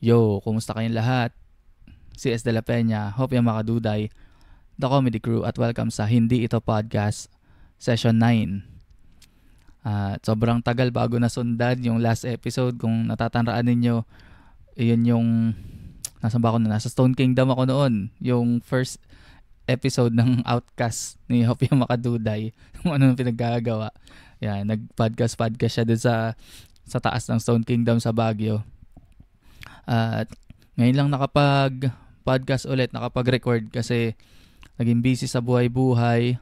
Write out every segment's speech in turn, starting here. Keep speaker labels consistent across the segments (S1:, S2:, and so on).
S1: Yo, kumusta kayong lahat? Si S. De La Peña, hope yung makaduday, The Comedy Crew at welcome sa Hindi Ito Podcast Session 9. Sobrang tagal bago nasundan yung last episode. Kung natatandaan ninyo, yun yung, nasan ba ako na? Nasa Stone Kingdom ako noon. Yung first episode ng Outcast ni Hope yung makaduday. Kung ano nang pinaggagawa. Yan, nag-podcast siya dun sa taas ng Stone Kingdom sa Baguio. At ngayon lang nakapag-podcast ulit, nakapag-record kasi naging busy sa buhay-buhay.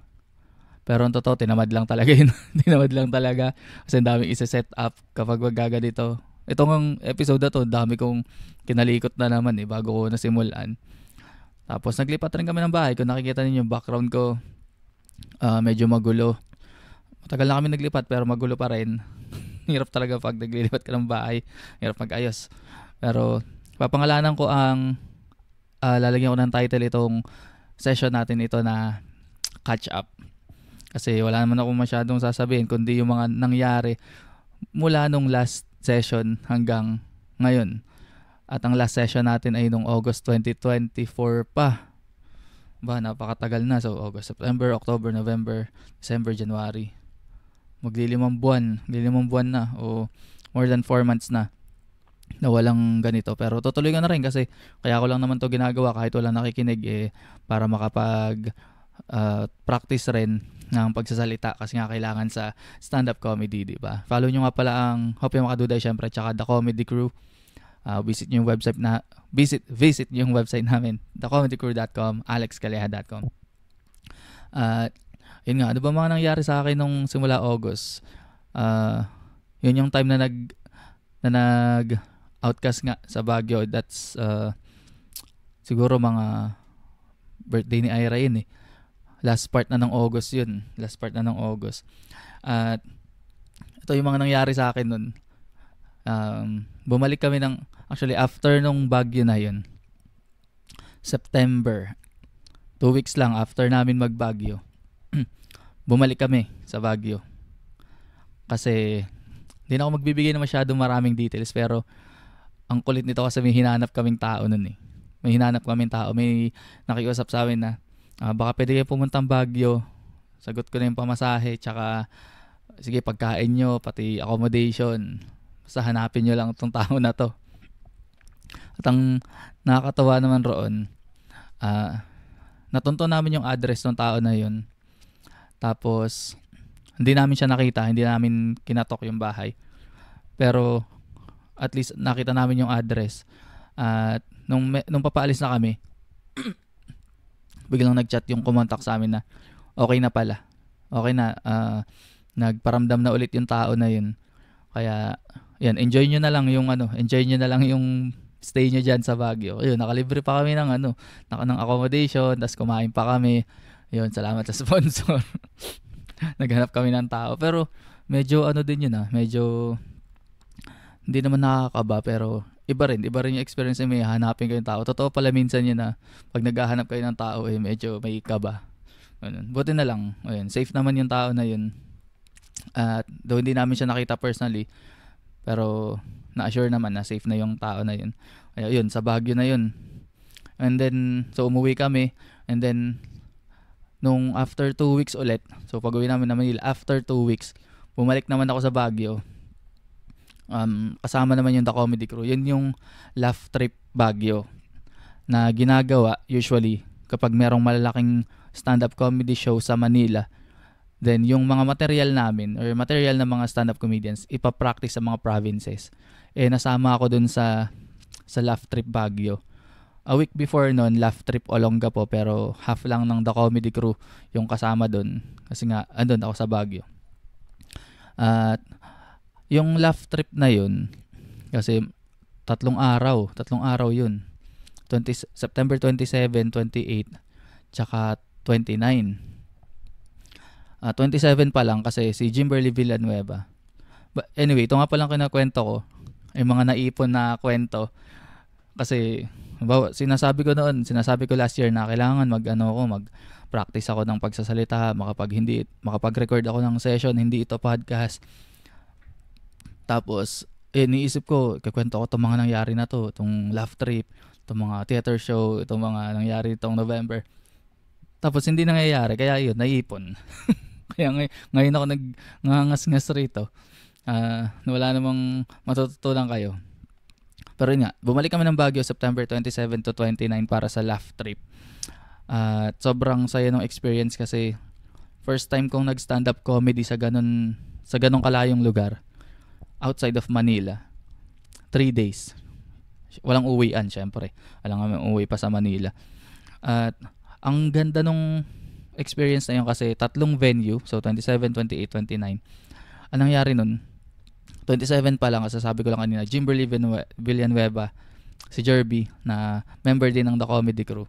S1: Pero ang totoo, tinamad lang talaga yun. Tinamad lang talaga kasi ang daming isa-set up kapag magaganito. Itong episode na to, dami kong kinalikot na naman bago ko nasimulan. Tapos naglipat rin kami ng bahay. Kung nakikita ninyo yung background ko, medyo magulo. Matagal na kami naglipat pero magulo pa rin. Hirap talaga pag naglilipat ka ng bahay. Hirap mag-ayos. Pero papangalanan ko ang lalagyan ko ng title itong session natin ito na catch up. Kasi wala naman ako masyadong sasabihin kundi yung mga nangyari mula nung last session hanggang ngayon. At ang last session natin ay nung August 2024 pa. Napakatagal na. So August, September, October, November, December, January. Maglilimang buwan na o more than 4 months na walang ganito. Pero tutuloy ko na rin kasi kaya ko lang naman to ginagawa kahit walang nakikinig para makapag practice rin ng pagsasalita kasi nga kailangan sa stand-up comedy, di ba? Follow nyo nga pala ang Hope yung makaduday syempre tsaka The Comedy Crew. Visit nyo yung website visit nyo yung website namin, thecomedycrew.com, alexcaleja.com. Yun nga, ano ba mga nangyari sa akin nung simula August? Yun yung time na nag outcast nga sa Baguio. That's siguro mga birthday ni Ira yun last part na ng August yun. At ito yung mga nangyari sa akin nun. Bumalik kami actually after nung Baguio na yun, September, 2 weeks lang after namin mag-Baguio, bumalik kami sa Baguio. Kasi hindi na ako magbibigay na masyadong maraming details pero ang kulit nito kasi may hinanap kaming tao nun May nakiusap sa amin na baka pwede kayo pumuntang Baguio. Sagot ko na yung pamasahe tsaka sige pagkain nyo pati accommodation. Basta hanapin nyo lang itong tao na to. At ang nakakatawa naman roon, natunto namin yung address ng tao na yun. Tapos hindi namin siya nakita, hindi namin kinatok yung bahay. Pero at least nakita namin yung address. At nung papaalis na kami, biglang nag-chat yung kumontak sa amin na okay na pala. Okay na, nagparamdam na ulit yung tao na yun. Kaya yan, enjoy nyo na lang yung stay nyo dyan sa Baguio. Ayun, nakalibre pa kami ng accommodation, tas kumain pa kami. Ayun, salamat sa sponsor. Naghanap kami ng tao. Pero medyo din yun medyo hindi naman nakakaba pero iba rin yung experience may hanapin kayong tao. Totoo pala minsan yun na pag naghahanap kayo ng tao medyo may kaba. Ganun. Buti na lang. Ayun, safe naman yung tao na yun. At though hindi namin siya nakita personally pero na-assure naman na safe na yung tao na yun. Ayun, sa Baguio na yun. And then so umuwi kami and then nung after 2 weeks ulit, so pag-uwi namin na Manila, after 2 weeks, bumalik naman ako sa Baguio. Kasama naman yung The Comedy Crew. Yun yung Laugh Trip Baguio na ginagawa usually kapag merong malalaking stand-up comedy show sa Manila. Then yung mga material namin or material ng mga stand-up comedians, ipapractice sa mga provinces. Nasama ako dun sa Laugh Trip Baguio. A week before nun, Laugh Trip Olongapo pero half lang ng The Comedy Crew yung kasama dun. Kasi nga, andun ako sa Baguio. At yung Laugh Trip na yun, kasi tatlong araw yun. September 27, 28, tsaka 29. 27 pa lang kasi si Jimberly Villanueva. But anyway, ito nga palang kinakwento ko. Yung mga naipon na kwento. Kasi sinasabi ko last year na kailangan mag-practice ako ng pagsasalita, makapag-record ako ng session, hindi ito podcast. Tapos niisip ko, ikakwento ko itong mga nangyari na to, itong laugh trip, itong mga theater show, itong mga nangyari itong November. Tapos hindi nangyayari, kaya yun, naipon. Kaya ngayon ako nag-ngangas-ngas rito. Wala namang matututunan kayo. Pero yun nga, bumalik kami ng Baguio September 27 to 29 para sa laugh trip. At sobrang saya ng experience kasi first time kong nag-stand-up comedy sa ganun kalayong lugar. Outside of Manila. 3 days. Walang uwian, syempre. Walang kami uwi pa sa Manila. At ang ganda nung experience na yun kasi tatlong venue. So, 27, 28, 29. Ang nangyari nun, 27 pa lang, sabi ko lang kanina, Jimberly Villanueva, si Jerby, na member din ng The Comedy Crew,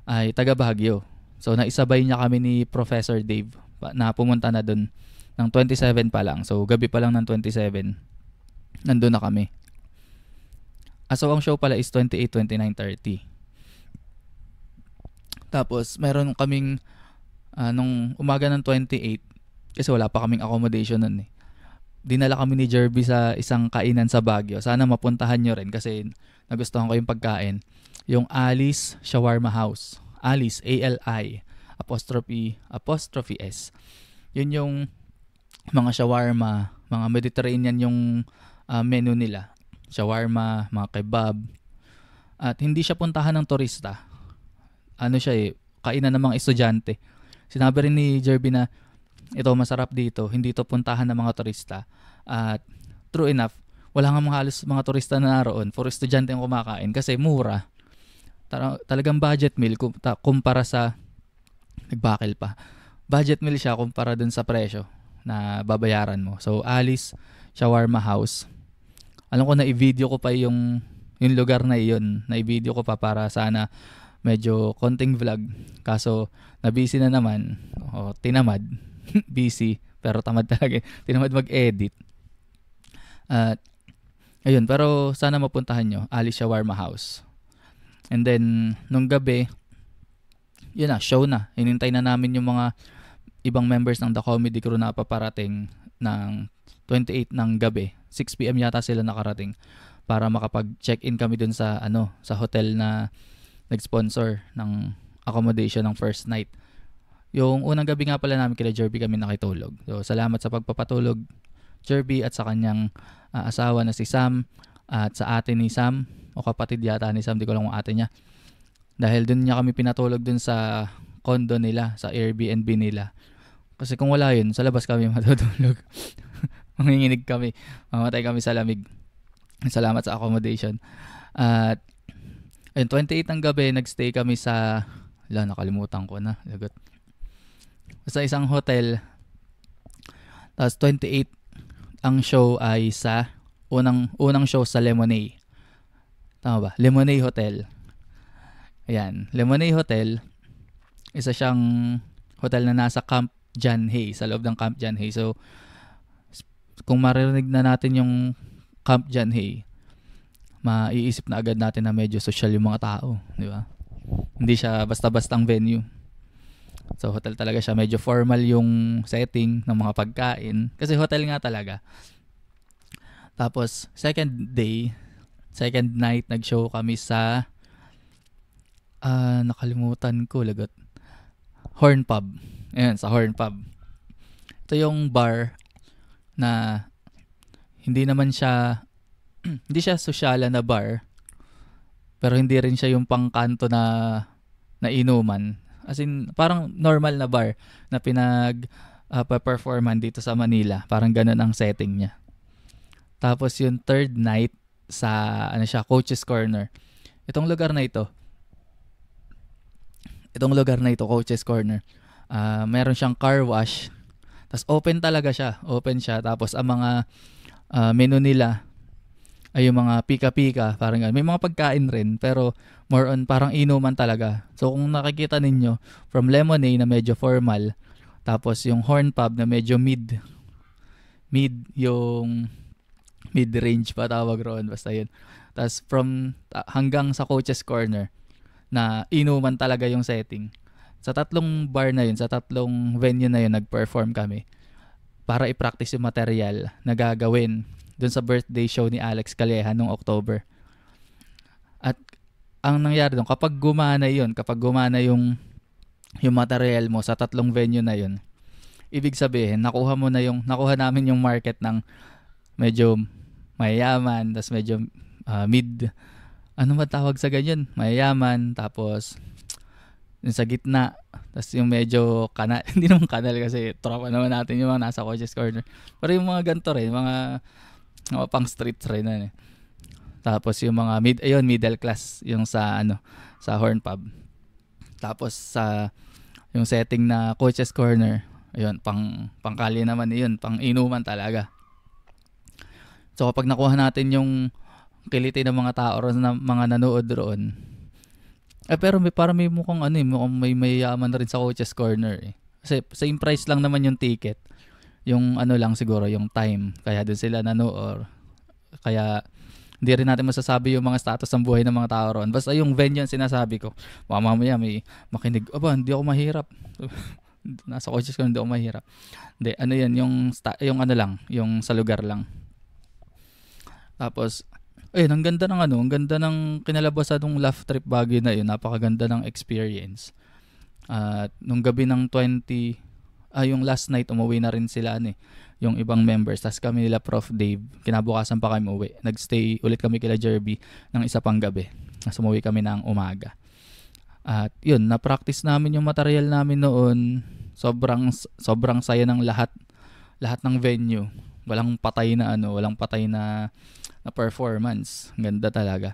S1: ay taga Baguio. So, naisabay niya kami ni Professor Dave na pumunta na dun ng 27 pa lang. So, gabi pa lang ng 27, nandun na kami. So, ang show pala is 28, 29, 30. Tapos, meron kaming, nung umaga ng 28, kasi wala pa kaming accommodation nun eh. Dinala kami ni Jerby sa isang kainan sa Baguio. Sana mapuntahan nyo rin kasi nagustuhan ko yung pagkain. Yung Alice Shawarma House. Alice, A-L-I, apostrophe S. Yun yung mga shawarma, mga Mediterranean yung menu nila. Shawarma, mga kebab. At hindi siya puntahan ng turista. Ano siya kainan ng mga estudyante. Sinabi rin ni Jerby na ito masarap dito, hindi to puntahan ng mga turista. At true enough, wala nga halos mga turista na naroon. For estudyante yung kumakain kasi mura. Talagang budget meal kumpara sa nagbakil pa. Budget meal siya kumpara dun sa presyo na babayaran mo. So, Alice Shawarma House. Alam ko na i-video ko pa yung lugar na iyon. Na i-video ko pa para sana medyo konting vlog. Kaso, na-busy na naman. Tinamad. Busy. Pero tamad talaga. Tinamad mag-edit. At, ayun. Pero sana mapuntahan nyo. Alice Shawarma House. And then, nung gabi, yun na, show na. Hinintay na namin yung mga ibang members ng The Comedy Crew na paparating ng 28 ng gabi. 6 p.m. yata sila nakarating para makapag-check-in kami dun sa sa hotel na nag-sponsor ng accommodation ng first night. Yung unang gabi nga pala namin kila Jerby kami nakitulog. So, salamat sa pagpapatulog, Jerby, at sa kanyang asawa na si Sam, at sa ate ni Sam, o kapatid yata ni Sam, di ko lang kung ate niya. Dahil dun niya kami pinatulog dun sa condo nila, sa Airbnb nila. Kasi kung wala yun, sa labas kami matutulog. Manginginig kami. Mamatay kami sa lamig. Salamat sa accommodation. At ayun, 28 ng gabi, nagstay kami sa nakalimutan ko na. Lagot. Sa isang hotel. Tapos 28 ang show ay sa unang show sa Lemonade. Tama ba? Lemonade Hotel. Ayan. Lemonade Hotel, isa siyang hotel na nasa Camp John Hay, sa loob ng Camp John Hay. So, kung maririnig na natin yung Camp John Hay, maiisip na agad natin na medyo social yung mga tao. Di ba? Hindi siya basta-bastang venue. So, hotel talaga siya. Medyo formal yung setting ng mga pagkain. Kasi hotel nga talaga. Tapos, second night, nag-show kami sa nakalimutan ko, lagot. Horn Pub. Ayan, sa Horn Pub. Ito yung bar na hindi naman siya hindi siya sosyalan na bar, pero hindi rin siya yung pangkanto na inuman. As in, parang normal na bar na performan dito sa Manila. Parang ganun ang setting niya. Tapos yung third night sa Coach's Corner. Itong lugar na ito, Coach's Corner. Meron siyang car wash. Tapos open talaga siya. Open siya. Tapos ang mga menu nila ay yung mga pika-pika. Parang may mga pagkain rin. Pero more on parang inuman talaga. So kung nakikita ninyo, from Lemonade na medyo formal. Tapos yung Horn Pub na medyo mid yung mid-range pa tawag roon. Basta yun. Tapos hanggang sa Coach's Corner na inuman talaga yung setting. Sa tatlong bar na yun, sa tatlong venue na yun, nag-perform kami para i-practice yung material na gagawin dun sa birthday show ni Alex Calleja nung October. At ang nangyari doon, kapag gumana yung material mo sa 3 venue na yun, ibig sabihin, nakuha namin yung market ng medyo mayayaman, tas medyo mid, ano ba tawag sa ganyan? Mayayaman, tapos yung sa gitna, tas yung medyo kanal, hindi naman kanal kasi tropa naman natin yung mga nasa Coach's Corner. Pero yung mga ganito rin, mga pang streets rin na eh. Tapos yung mga middle class, yung sa Horn Pub. Tapos sa yung setting na Coach's Corner, ayun, pangkali naman yun, pang inuman talaga. So kapag nakuha natin yung kiliti ng mga tao ron, na mga nanood roon, pero may mukhang mukhang may mayaman na rin sa Coach's Corner eh. Kasi same price lang naman yung ticket. Yung lang siguro yung time, kaya doon sila nanood. Kaya hindi rin natin masasabi yung mga status ng buhay ng mga tao ron. Basta yung venue yung sinasabi ko. Mamaya may makinig, hindi ako mahirap. Nasa Coach's Corner, hindi ako mahirap. Hindi, yan, yung sa lugar lang. Tapos, ang ganda ng kinalabasan ng Laugh Trip Baguio na yun. Napakaganda ng experience. At nung gabi ng yung last night, umuwi na rin sila yung ibang members. Tas kami nila Prof. Dave, kinabukasan pa kami uwi. Nagstay ulit kami kila Jerby ng isa pang gabi. Nas umuwi kami ng umaga. At yun, na-practice namin yung material namin noon. Sobrang saya ng lahat ng venue. Walang patay na performance. Ganda talaga.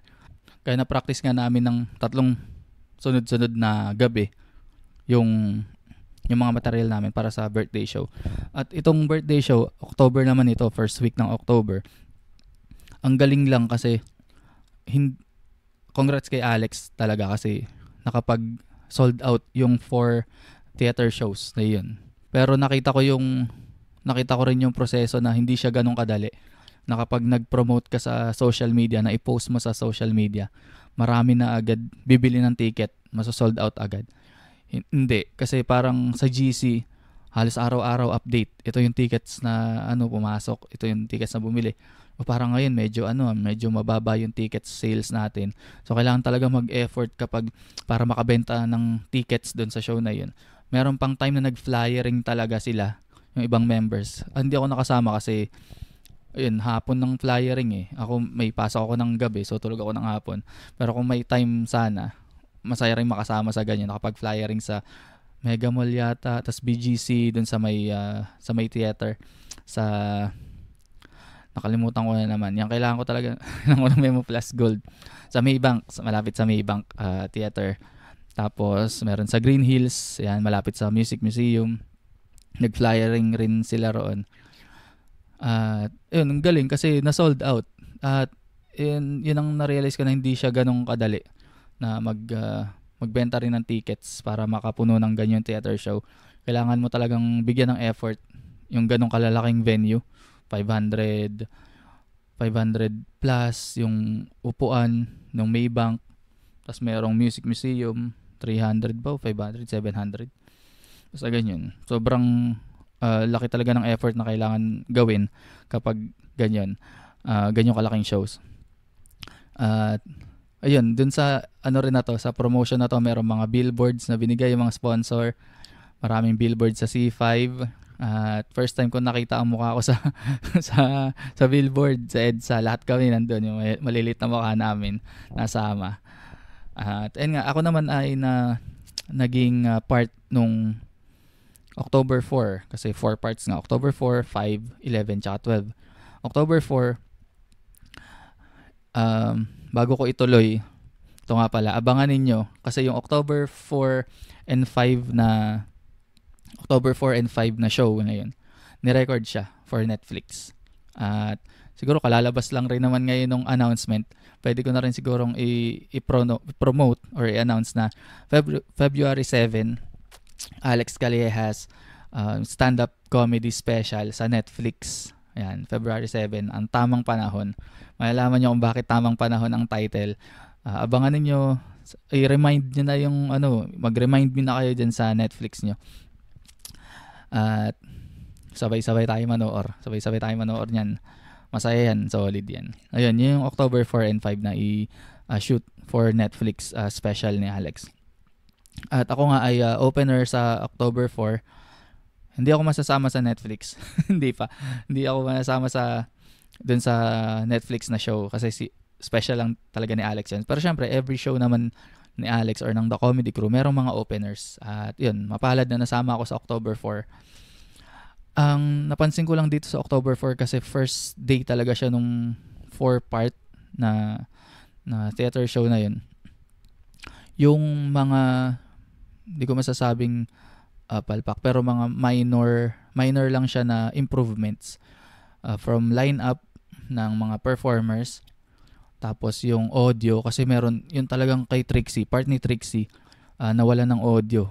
S1: Kaya na-practice nga namin ng 3 sunod-sunod na gabi yung mga material namin para sa birthday show. At itong birthday show, October naman ito, first week ng October. Ang galing lang kasi congrats kay Alex talaga kasi nakapag sold out yung 4 theater shows na yun. Pero nakita ko rin yung proseso na hindi siya ganun kadali. Na kapag nag-promote ka sa social media, na i-post mo sa social media, marami na agad bibili ng ticket, maso-sold out agad. Hindi, kasi parang sa GC, halos araw-araw update. Ito yung tickets na pumasok, ito yung tickets na bumili. O parang ngayon medyo mababa yung tickets sales natin. So kailangan talaga mag-effort para makabenta ng tickets doon sa show na yun. Meron pang time na nag-flyering talaga sila, yung ibang members. Hindi ako nakasama kasi hapon ng flyering eh. Ako may pasok ako ng gabi, so tulog ako ng hapon. Pero kung may time sana, masaya rin makasama sa ganyan, nakapag-flyering sa Mega Mall yata, tas BGC dun sa may theater, nakalimutan ko na naman. Yung kailangan ko talaga ng Memo Plus Gold sa Maybank, malapit sa Maybank Theater. Tapos meron sa Green Hills, yan, malapit sa Music Museum. Nag-flyering rin sila roon. At ang galing kasi na-sold out. At yun ang na-realize ko na hindi siya ganong kadali na magbenta rin ng tickets para makapuno ng ganyan theater show. Kailangan mo talagang bigyan ng effort yung ganong kalalaking venue. 500 plus yung upuan ng Maybank. Tapos merong Music Museum, 300 ba? 500, 700. Basta ganyan. Sobrang laki talaga ng effort na kailangan gawin kapag ganyan kalaking shows. At ayun, dun sa rin na to, sa promotion na to, merong mga billboards na binigay yung mga sponsor. Maraming billboards sa C5. At first time ko nakita ang mukha ko sa billboard sa EDSA. Lahat kami nandun, yung malilit na mukha namin nasama. At ayun nga, ako naman ay naging part nung October 4, kasi 4 parts nga. October 4, 5, 11, tsaka 12. October 4, bago ko ituloy, ito nga pala, abangan ninyo. Kasi yung October 4 and 5 na show ngayon, ni-record siya for Netflix. At siguro kalalabas lang rin naman ngayon ng announcement. Pwede ko na rin sigurong i-promote or i-announce na February 7, Alex Calleja's stand-up comedy special sa Netflix. Ayan, February 7, ang tamang panahon. Malalaman nyo kung bakit tamang panahon ang title. Abangan niyo, i-remind nyo na yung mag-remind me na kayo dyan sa Netflix nyo. At sabay-sabay tayo manoor niyan. masaya yan, solid yan. Ayun, yung October 4 and 5 na i-shoot for Netflix special ni Alex. At ako nga ay opener sa October 4. Hindi ako masasama sa Netflix. Hindi pa. Hindi ako masasama dun sa Netflix na show kasi special lang talaga ni Alex yan. Pero syempre, every show naman ni Alex or ng The Comedy Crew, merong mga openers. At yun, mapalad na nasama ako sa October 4. Ang napansin ko lang dito sa October 4 kasi first day talaga siya nung 4-part na theater show na yun. Yung mga, hindi ko masasabing palpak, pero mga minor lang siya na improvements from lineup ng mga performers. Tapos yung audio, kasi meron yung talagang kay Trixie, part ni Trixie, nawala ng audio.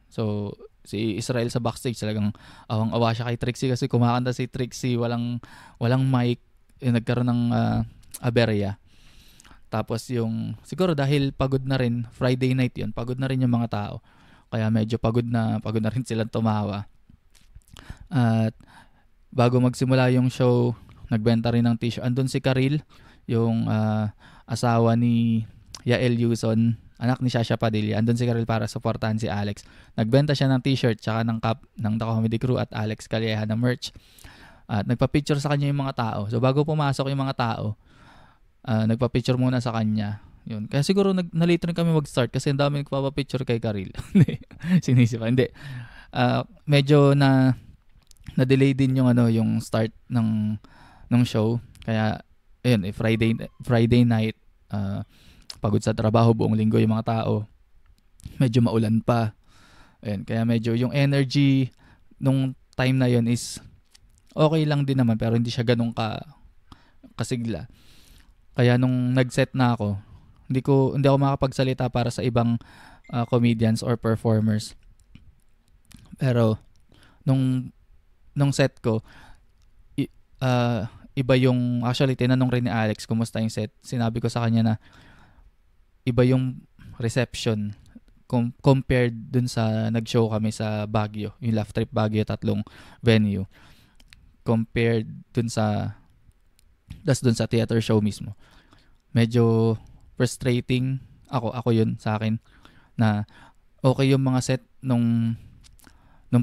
S1: So, si Israel sa backstage talagang awang-awa siya kay Trixie kasi kumakanta si Trixie, walang mic, nagkaroon ng aberya. Tapos yung, siguro dahil pagod na rin, Friday night yun, pagod na rin yung mga tao. Kaya medyo pagod na rin silang tumawa. At bago magsimula yung show, nagbenta rin ng t-shirt. Andun si Karil, yung asawa ni Yael Yuson, anak ni Shasha Padilla. Andun si Karil para supportahan si Alex. Nagbenta siya ng t-shirt tsaka ng cup ng The Comedy Crew at Alex Calleja na merch. At nagpa-picture sa kanya yung mga tao. So bago pumasok yung mga tao, nagpa-picture muna sa kanya. Yun. Kaya siguro nalito rin kami mag-start kasi ang dami nagpapa-picture kay Karil. Sinisi pa. Hindi. Medyo na-delay din yung start ng show. Kaya ayun, Friday night, pagod sa trabaho buong linggo yung mga tao. Medyo maulan pa. Ayun, kaya medyo yung energy nung time na yun is okay lang din naman pero hindi siya ganun kasigla. Kaya nung nag-set na ako, hindi ako makapagsalita para sa ibang comedians or performers. Pero nung set ko, iba yung, actually tinanong rin ni Alex kumusta yung set. Sinabi ko sa kanya na iba yung reception compared dun sa nag-show kami sa Baguio, yung Laugh Trip Baguio, 3 venue. Compared dun sa theater show mismo. Medyo frustrating ako yun sa akin na okay yung mga set nung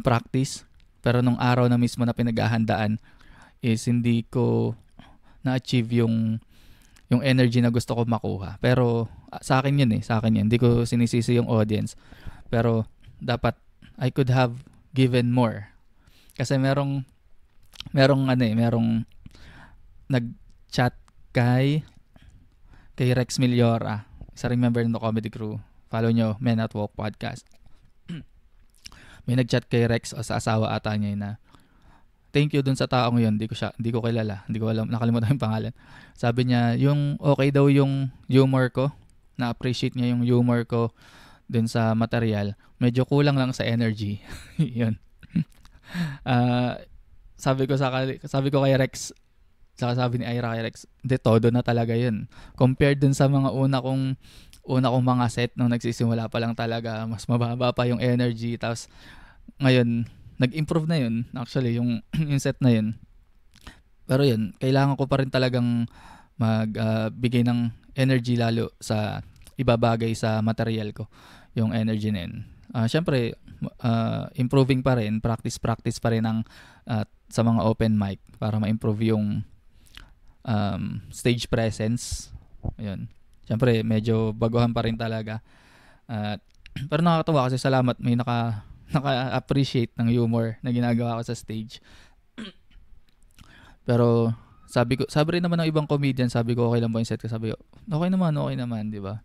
S1: practice, pero nung araw na mismo na pinaghahandaan is hindi ko na-achieve yung energy na gusto ko makuha. Pero sa akin yun hindi ko sinisisi yung audience. Pero dapat I could have given more. Kasi merong nag-chat kay Rex Miliora, isa ring member ng The Comedy Crew. Follow nyo, Men at Walk Podcast. May nag-chat kay Rex o sa asawa ata niya na thank you dun sa taong yun. Hindi ko kilala. Hindi ko alam. Nakalimutan yung pangalan. Sabi niya, yung okay daw yung humor ko. Na-appreciate niya yung humor ko dun sa material. Medyo kulang lang sa energy. Yun. Sabi ko kay Rex, saka sabi ni Ira kay Rex, hindi, todo na talaga yun. Compared dun sa mga una kong mga set nung nagsisimula pa lang talaga, mas mababa pa yung energy. Tapos ngayon, nag-improve na yun actually yung set na yun. Pero yun, kailangan ko pa rin talagang magbigay ng energy lalo sa ibabagay sa material ko, yung energy na yun. Syempre, improving pa rin, practice pa rin sa mga open mic para ma-improve yung stage presence. Ayun. Syempre, medyo baguhan pa rin talaga. Pero nakakatawa kasi salamat may naka-appreciate ng humor na ginagawa ko sa stage. Pero sabi rin naman ng ibang comedian, sabi ko okay lang ba yung set ko? Sabi ko, okay naman, di ba?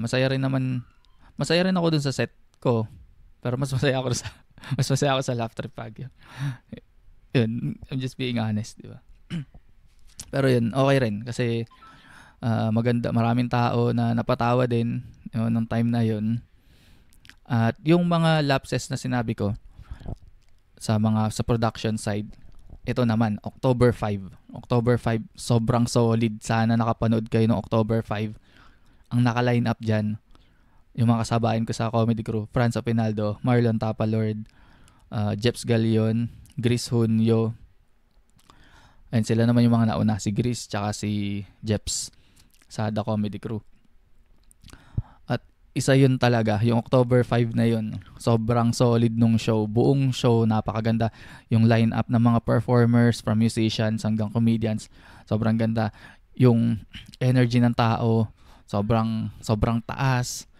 S1: Masaya rin ako dun sa set ko. Pero mas masaya ako sa Laugh Trip Baguio. Yun, I'm just being honest, di ba? Pero yun, okay rin kasi maganda, maraming tao na napatawa din nung time na yun. At yung mga lapses na sinabi ko sa production side, ito naman, October 5, sobrang solid. Sana nakapanood kayo ng October 5. Ang naka-line up dyan, yung mga kasabayan ko sa Comedy Crew, Franz Opinaldo, Marlon Tapalord, Jeps Galion, Gris Hunyo, And sila naman yung mga nauna, si Gris tsaka si Jeps sa The Comedy Crew. At isa yun talaga, yung October 5 na yun. Sobrang solid nung show. Buong show, napakaganda. Yung line-up ng mga performers, from musicians hanggang comedians, sobrang ganda. Yung energy ng tao, sobrang taas.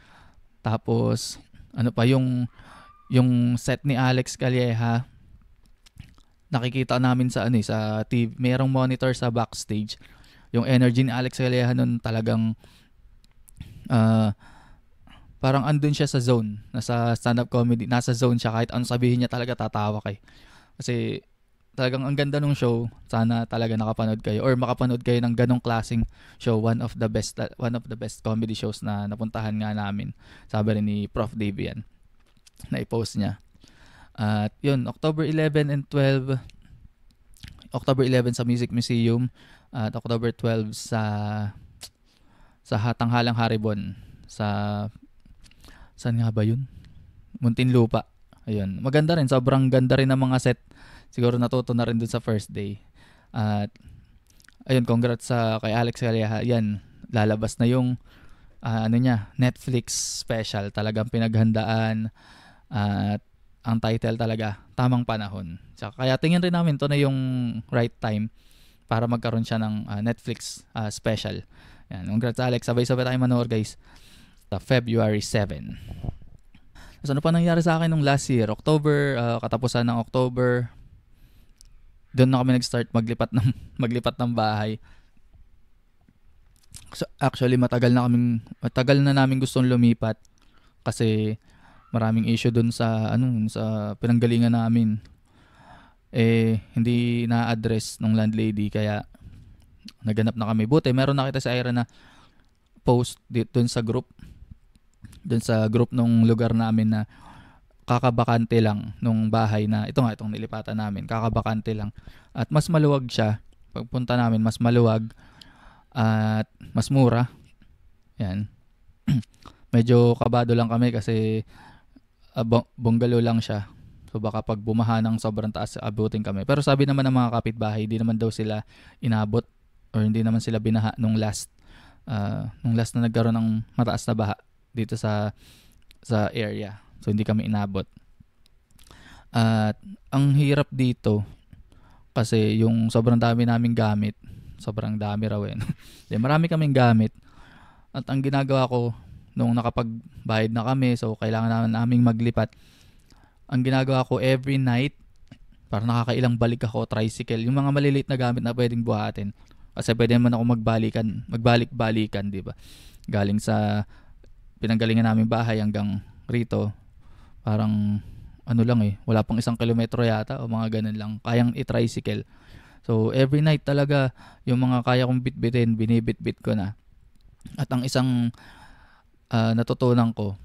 S1: Tapos, ano pa, yung set ni Alex Calleja, nakikita namin sa sa TV, mayroong monitor sa backstage. Yung energy ni Alex Calleja nun talagang parang andun siya sa zone, nasa stand-up comedy, nasa zone siya, kahit ano sabihin niya talaga tatawa kayo. Kasi talagang ang ganda nung show. Sana talaga nakapanood kayo or makapanood kayo ng ganong klaseng show. One of the best comedy shows na napuntahan nga namin. Sabi rin ni Prof. Davian na i-post niya. At yun, October 11 and 12, October 11 sa Music Museum at October 12 sa Tanghalang Haribon sa saan nga ba yun? Muntinlupa. Ayun. Maganda rin. Sobrang ganda rin ng mga set. Siguro natuto na rin dun sa first day. At ayun, congrats sa kay Alex Calleja. Yan, lalabas na yung Netflix special. Talagang pinaghandaan. At ang title talaga, Tamang Panahon. Kaya tingin rin namin to na yung right time para magkaroon siya ng Netflix special. Yan, congrats Alex. Sabay-sabay tayo manood guys. Sa February 7. So, ano pa nangyari sa akin nung last year? October, katapusan ng October, doon na kami nag-start maglipat ng bahay. So, actually, matagal na namin gustong lumipat kasi maraming issue doon sa pinanggalingan namin. Hindi na-address ng landlady kaya naganap na kami. Buti, meron nakita si Ira na post doon sa group nung lugar namin na kakabakante lang nung bahay na itong nilipatan namin, kakabakante lang at mas maluwag siya. Pagpunta namin mas maluwag at mas mura. Yan. Medyo kabado lang kami kasi bungalow lang siya, so baka pag bumaha ng sobrang taas abutin kami. Pero sabi naman ng mga kapitbahay, hindi naman daw sila inabot or hindi naman sila binaha nung last na nagkaroon ng mataas na baha dito sa area. So hindi kami inabot. At ang hirap dito kasi yung sobrang dami naming gamit. Sobrang dami raw marami kaming gamit. At ang ginagawa ko nung nakapagbayad na kami, so kailangan naming maglipat. Ang ginagawa ko every night, para nakakailang balik ako tricycle. Yung mga maliliit na gamit na pwedeng buhatin. Kasi pwede naman ako magbalik-balikan, di ba? Galing sa pinanggalingan namin bahay hanggang rito, parang wala pang 1 kilometro yata o mga ganun lang. Kayang i-tricycle. So every night talaga, yung mga kaya kong bitbitin, binibitbit ko na. At ang isang natutunan ko,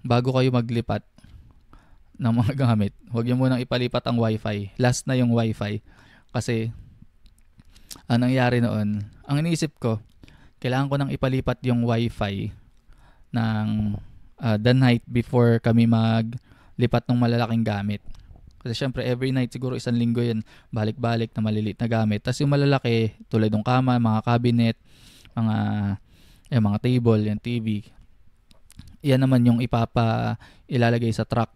S1: bago kayo maglipat ng mga gamit, huwag niyo munang ipalipat ang wifi. Last na yung wifi. Kasi ang nangyari noon, ang iniisip ko, kailangan ko nang ipalipat yung wifi ng the night before kami maglipat ng malalaking gamit. Kasi syempre every night siguro 1 linggo yun, balik-balik na maliliit na gamit. Tapos yung malalaki, tulad ng kama, mga cabinet, mga table, yung TV, yan naman yung ilalagay sa truck.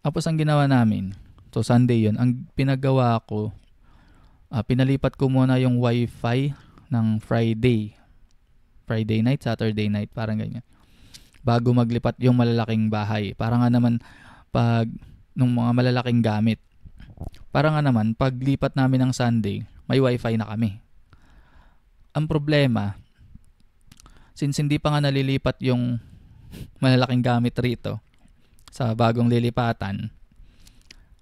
S1: Tapos ang ginawa namin, so Sunday yun, ang pinagawa ko, pinalipat ko muna yung wifi ng Friday night, Saturday night, parang ganyan, bago maglipat yung malalaking bahay. Para nga naman nung mga malalaking gamit, para nga naman paglipat namin ng Sunday, may wifi na kami. Ang problema, since hindi pa nga nalilipat yung malalaking gamit rito sa bagong lilipatan,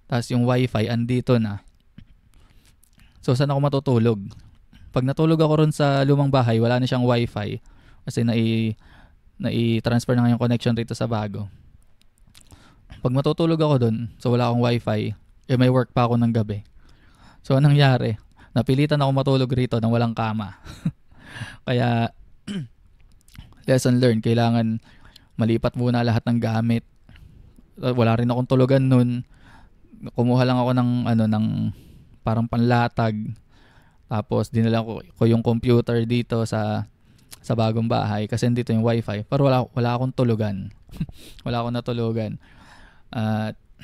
S1: tapos yung wifi andito na, so saan ako matutulog? Pag natulog ako ron sa lumang bahay, wala na siyang wifi kasi nai-transfer na nga yung connection rito sa bago. Pag matutulog ako dun, so wala akong wifi, may work pa ako ng gabi. So anong nangyari? Napilitan ako matulog rito nang walang kama. Kaya lesson learned, kailangan malipat muna lahat ng gamit. Wala rin akong tulugan nun. Kumuha lang ako ng parang panlatag. Tapos dinala ko yung computer dito sa bagong bahay kasi dito yung wifi. Pero wala akong tulugan. Wala akong natulugan.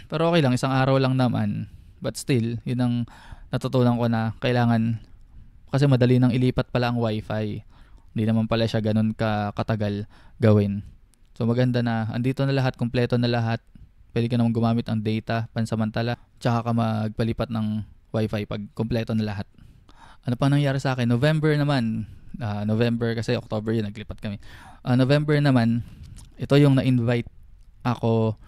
S1: Pero okay lang, isang araw lang naman. But still, yun ang natutunan ko na kailangan, kasi madali nang ilipat pala ang wifi. Hindi naman pala siya ganun katagal gawin. So maganda na, andito na lahat, kompleto na lahat. Pwede ka naman gumamit ng data pansamantala. Tsaka ka magpalipat ng wifi pag kompleto na lahat. Ano pa nangyari sa akin? November naman. November kasi October yun, naglipat kami. November naman, ito yung na-invite ako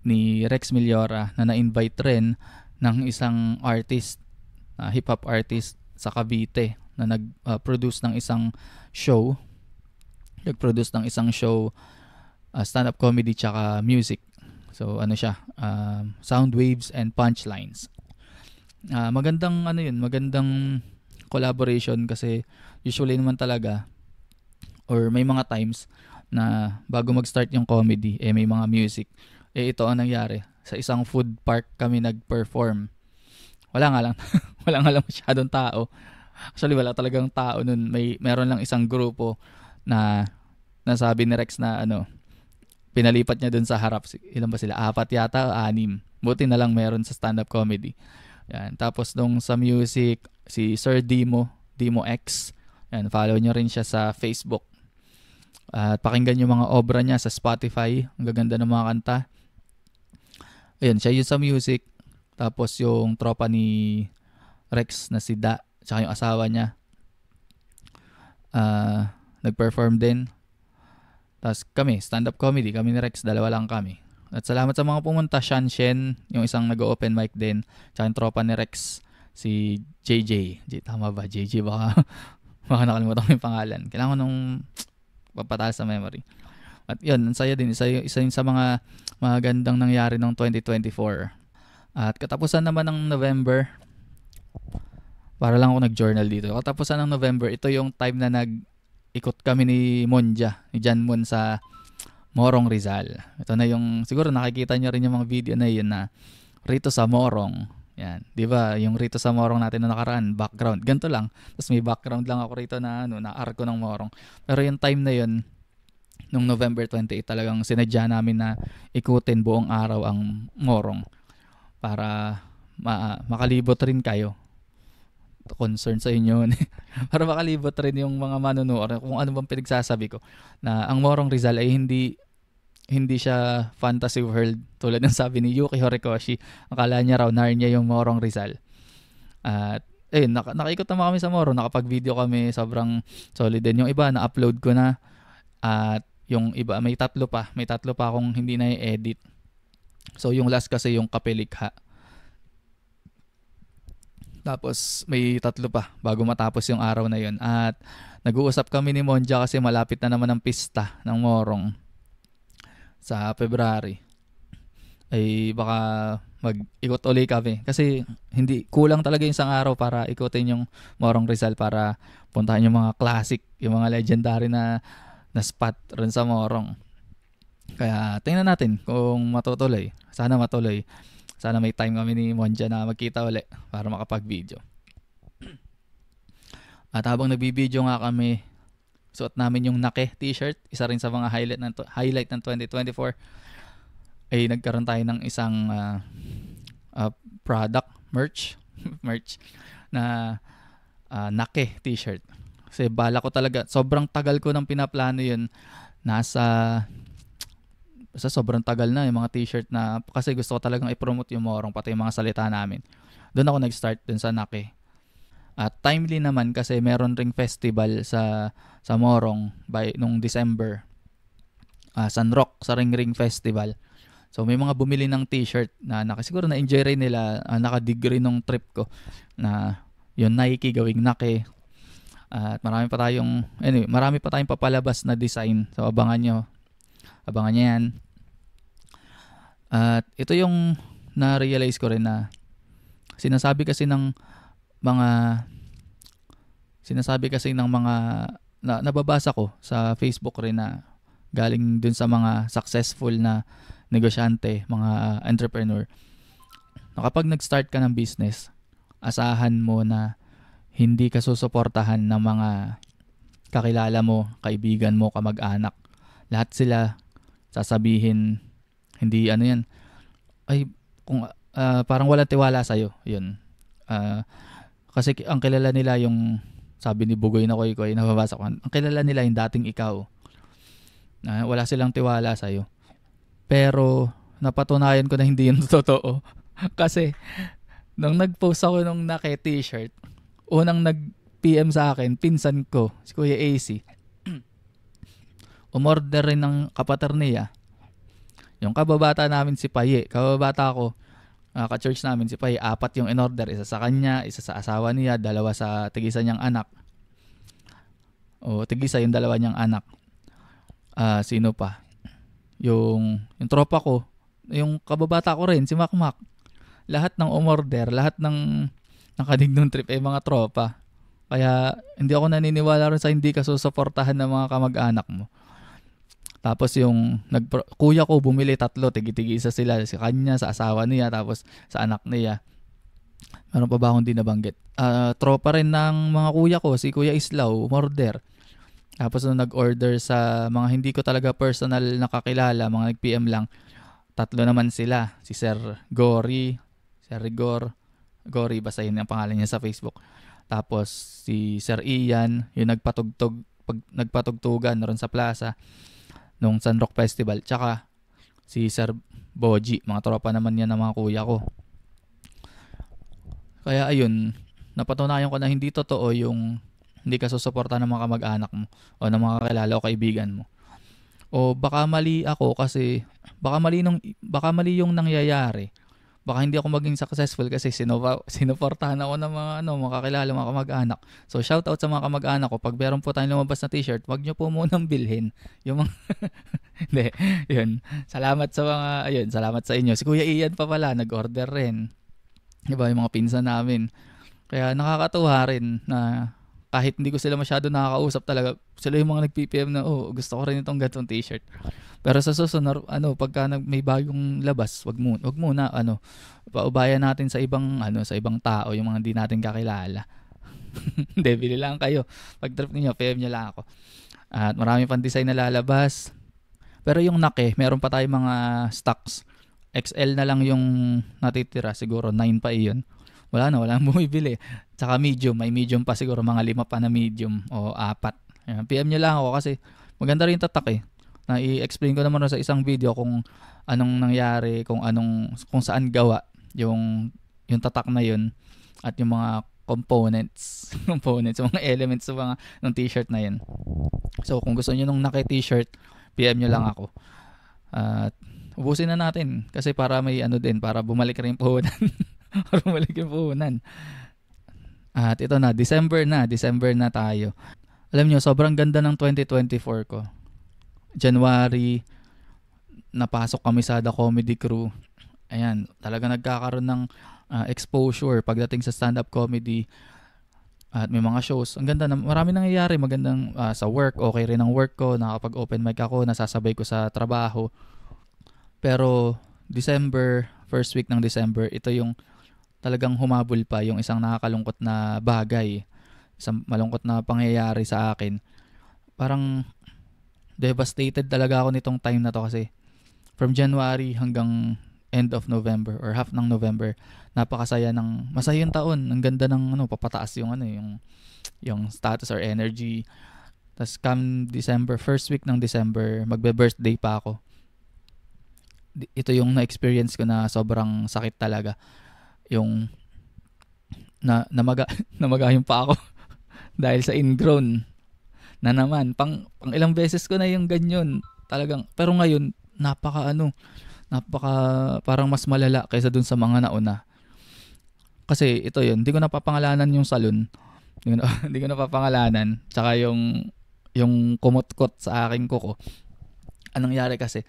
S1: ni Rex Millora na na-invite rin ng isang artist, hip-hop artist sa Cavite na nag-produce ng isang show. Nag-produce ng isang show, stand-up comedy tsaka music. So ano siya, sound waves and punchlines. Magandang magandang collaboration kasi usually naman talaga or may mga times na bago mag-start yung comedy may mga music. Ito ang nangyari. Sa isang food park kami nag-perform. Wala nga lang masyadong tao. Actually wala talagang tao nun. Meron lang isang grupo na nasabi ni Rex na pinalipat niya dun sa harap. Ilan ba sila? 4 yata o 6. Buti na lang meron sa stand-up comedy. Yan. Tapos nung sa music, si Sir Dimo X. Yan, follow nyo rin siya sa Facebook. At pakinggan yung mga obra niya sa Spotify. Ang gaganda ng mga kanta. Ayun, siya yun sa music. Tapos yung tropa ni Rex na si Da, tsaka yung asawa niya, nag-perform din. Tapos kami, stand-up comedy, kami ni Rex, dalawa lang kami. At salamat sa mga pumunta, Shen, yung isang nag-open mic din, tsaka yung tropa ni Rex, si JJ. Tama ba? JJ, baka nakalimutan ko yung pangalan. Kailangan ko nung papataas sa memory. At yun, ang saya din. Isa yun sa mga magandang nangyari ng 2024. At katapusan naman ng November, para lang ako nag-journal dito. Katapusan ng November, ito yung time na nag-ikot kami ni Monja, ni Jan Mon sa Morong Rizal. Ito na yung, siguro nakikita nyo rin yung mga video na yun na Rito sa Morong. Yan. Di ba? Yung Rito sa Morong natin na nakaraan, background. Ganito lang. Tapos may background lang ako rito na arko ng Morong. Pero yung time na yun, nung November 28, talagang sinadya namin na ikutin buong araw ang Morong para makalibot rin kayo. Concern sa inyo. Para makalibot rin yung mga manunood kung ano bang pinagsasabi ko. Na ang Morong Rizal ay hindi siya fantasy world tulad ng sabi ni Yuki Horikoshi. Akala niya raw Narnia yung Morong Rizal. At nakaikot naman kami sa Morong, nakapag-video kami, sobrang solid din. Yung iba na-upload ko na at yung iba may tatlo pa akong hindi na i-edit. So yung last kasi yung Kapelikha. Tapos may 3 pa bago matapos yung araw na yun. At nag-uusap kami ni Monja kasi malapit na naman ang pista ng Morong sa February. Ay baka mag-ikot uli kami. Kasi hindi, kulang talaga yung isang araw para ikutin yung Morong Rizal, para puntahan yung mga classic, yung mga legendary na spot rin sa Morong. Kaya tingnan natin kung matutuloy. Sana matuloy. Sana may time kami ni Monja na magkita uli para makapag-video. At habang nagbibideo nga kami, suot namin yung Nake t-shirt. Isa rin sa mga highlight ng 2024. Ay nagkaroon tayo ng isang product, merch na Nake t-shirt. Kasi bala ko talaga, sobrang tagal ko nang pinaplano yun. Sobrang tagal na yung mga t-shirt na, kasi gusto ko talagang i-promote yung Morong, pati yung mga salita namin. Doon ako nag-start dun sa Nake. At timely naman kasi meron ring festival sa Morong nung December. Sunrock, sa Ring Festival. So may mga bumili ng t-shirt na siguro na-enjoy rin nila, naka-degree nung trip ko na yung Nike gawing Nake. At marami pa tayong papalabas na design. So abangan nyo yan. At ito yung na-realize ko rin na sinasabi kasi ng mga na nababasa ko sa Facebook rin na galing dun sa mga successful na negosyante, mga entrepreneur, na kapag nag-start ka ng business, asahan mo na hindi ka susuportahan ng mga kakilala mo, kaibigan mo, kamag-anak. Lahat sila sasabihin, hindi ano yan, ay, kung parang walang tiwala sa'yo. Yun. Kasi ang kilala nila yung, sabi ni Bugoy na Koy, nababasa ko, ang kilala nila yung dating ikaw. Wala silang tiwala sa'yo. Pero, napatunayan ko na hindi yun totoo. Kasi, nung nag-post ako nung naka-t-shirt, unang nag-PM sa akin, pinsan ko, si Kuya AC. Umorder rin ng kapatid niya. Yung kababata namin si Paye, kababata ko, ka-church namin si Paye, 4 yung in-order. Isa sa kanya, isa sa asawa niya, 2 sa tigisa niyang anak. O, tigisa yung 2 niyang anak. Sino pa? Yung tropa ko, yung kababata ko rin, si Makmak. Lahat ng umorder, lahat ng nakadignon trip mga tropa. Kaya hindi ako naniniwala rin sa hindi ka susuportahan ng mga kamag-anak mo. Tapos yung kuya ko bumili 3, tigi-tigi isa sila, sa kanya, sa asawa niya, tapos sa anak niya. Meron pa ba akong di nabanggit? Tropa rin ng mga kuya ko, si Kuya Islaw, umorder. Tapos nung nag-order sa mga hindi ko talaga personal nakakilala, mga nag-PM lang, 3 naman sila. Si Sir Gory, Sir Rigor, Gory, basta yun ang pangalan niya sa Facebook. Tapos si Sir Ian, yung nagpatugtugan ron sa plaza nung San Roque Festival. Tsaka si Sir Boji, mga tropa naman yan ng mga kuya ko. Kaya ayun, napatunayan ko na hindi totoo yung hindi ka susuporta ng mga kamag-anak mo o ng mga kakilala o kaibigan mo. O baka mali ako kasi baka mali yung nangyayari. Baka hindi ako maging successful kasi sinuportahan ako ng mga kakilala, mga kamag-anak. So shout out sa mga kamag-anak ko, pag meron po tayong lumabas na t-shirt, wag niyo po munang bilhin. Yung mga hindi, yun. Salamat sa inyo. Si Kuya Ian pa pala nag-order rin. Diba, yung mga pinsan namin. Kaya nakakatuwa rin na kahit hindi ko sila masyado nakakausap talaga, sila yung mga nag-PPM na, gusto ko rin itong gatong t-shirt. Pero sa susunod, pagka may bagong labas, wag muna, paubayan natin sa ibang tao, yung mga hindi natin kakilala. Hindi, bili lang kayo. Pag trip niyo, PM niyo lang ako. At marami pang design na lalabas. Pero yung nake, meron pa tayong mga stocks. XL na lang yung natitira, siguro 9 pa iyon. Wala nang bumibili. Tsaka medium, may medium pa siguro, mga 5 pa na medium o 4. Ayan, PM nyo lang ako kasi maganda rin tatak eh. Na i-explain ko naman sa isang video kung anong nangyari, kung saan gawa yung tatak na yun at yung mga components, yung mga elements sa mga ng t-shirt na yun. So kung gusto niyo nung naka-t-shirt, PM nyo lang ako. At ubusin na natin kasi para may para bumalik rin puhunan. Para bumalik yung puhunan. At ito na, December na tayo. Alam nyo, sobrang ganda ng 2024 ko. January, napasok kami sa The Comedy Crew. Ayan, talaga nagkakaroon ng exposure pagdating sa stand-up comedy. At may mga shows. Ang ganda, marami nangyayari. Magandang sa work, okay rin ang work ko. Nakapag-open mic ako, nasasabay ko sa trabaho. Pero December, first week ng December, ito yung talagang humabol pa, yung isang nakakalungkot na bagay. Isang malungkot na pangyayari sa akin. Parang devastated talaga ako nitong time na to kasi from January hanggang end of November or half ng November, napakasaya masaya yung taon. Ang ganda ng papataas yung yung status or energy. Tapos come December, first week ng December, magbe-birthday pa ako. Ito yung na-experience ko na sobrang sakit talaga. Yung namaga yung pa ako dahil sa ingrown na naman. Pang ilang beses ko na yung ganyan. Talagang, pero ngayon, napaka parang mas malala kaysa dun sa mga nauna. Kasi ito yun, hindi ko napapangalanan yung salon. Hindi ko napapangalanan. Tsaka yung kumot-kot sa aking kuko. Anong nangyari kasi?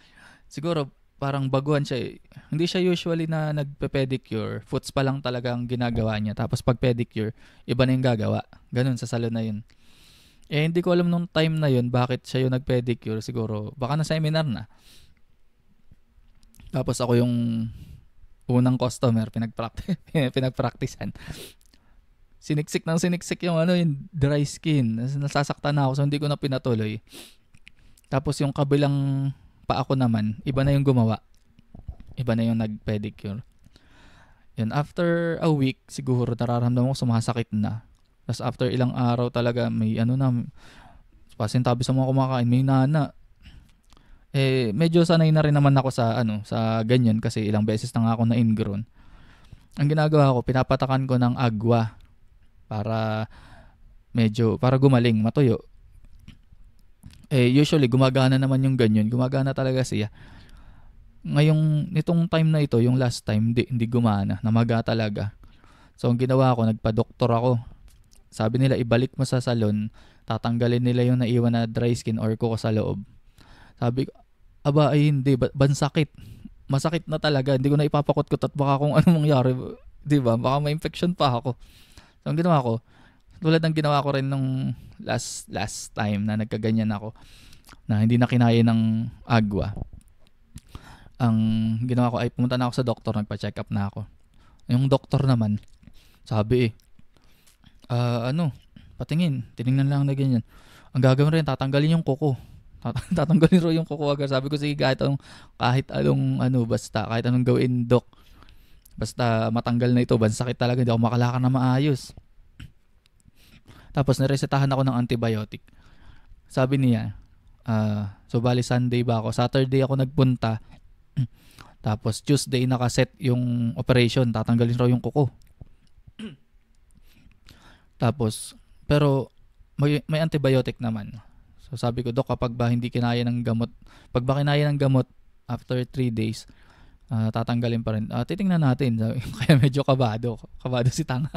S1: Siguro, parang baguhan siya eh. Hindi siya usually na nagpe-pedicure. Foots pa lang talaga ang ginagawa niya. Tapos pag pedicure, iba na yung gagawa. Ganun sa salon na yun. Hindi ko alam nung time na yun bakit siya yung nag-pedicure. Siguro, baka na seminar na. Tapos ako yung unang customer, pinagpracticean. Siniksik yung yung dry skin. Nasasaktan na ako, so hindi ko na pinatuloy. Tapos yung kabilang pa ako naman, iba na yung gumawa. Iba na yung nag-pedicure. Yun, after a week, siguro nararamdaman ko sumasakit na. Tapos after ilang araw talaga, may pasintabi sa mga kumakain, may nana. Medyo sanay na rin naman ako sa ganyan kasi ilang beses na nga ako na-ingrown. Ang ginagawa ko, pinapatakan ko ng agwa para gumaling, matuyo. Usually gumagana naman yung ganyan, gumagana talaga siya. Ngayong nitong time na ito, yung last time, hindi gumana, namaga talaga. So ang ginawa ko, nagpa-doktor ako. Sabi nila ibalik mo sa salon, tatanggalin nila yung naiwan na dry skin or kuko sa loob. Sabi ko, hindi, bansakit. Masakit na talaga, hindi ko na ipapakot-kot at baka kung ano mangyari, 'di ba? Baka may infection pa ako. So ang ginawa ko, tulad ng ginawa ko rin nung last time na nagkaganyan ako, na hindi na kinaya ng agwa. Ang ginawa ko ay pumunta na ako sa doktor, nagpa-check up na ako. Yung doktor naman, sabi tiningnan lang na ganyan. Ang gagawin rin, tatanggalin yung kuko. Tatanggalin rin yung kuko agad. Sabi ko, sige, kahit anong kahit anong gawin, dok. Basta matanggal na ito, bansakit talaga, hindi ako makalakad na maayos. Tapos naresetahan ako ng antibiotic. Sabi niya, so bali Sunday ba ako? Saturday ako nagpunta. Tapos Tuesday nakaset yung operation, tatanggalin raw yung kuko. Tapos, pero may antibiotic naman. So sabi ko, dok, kapag ba hindi kinaya ng gamot, after 3 days, tatanggalin pa rin. Titingnan natin. Kaya medyo kabado si Tanga.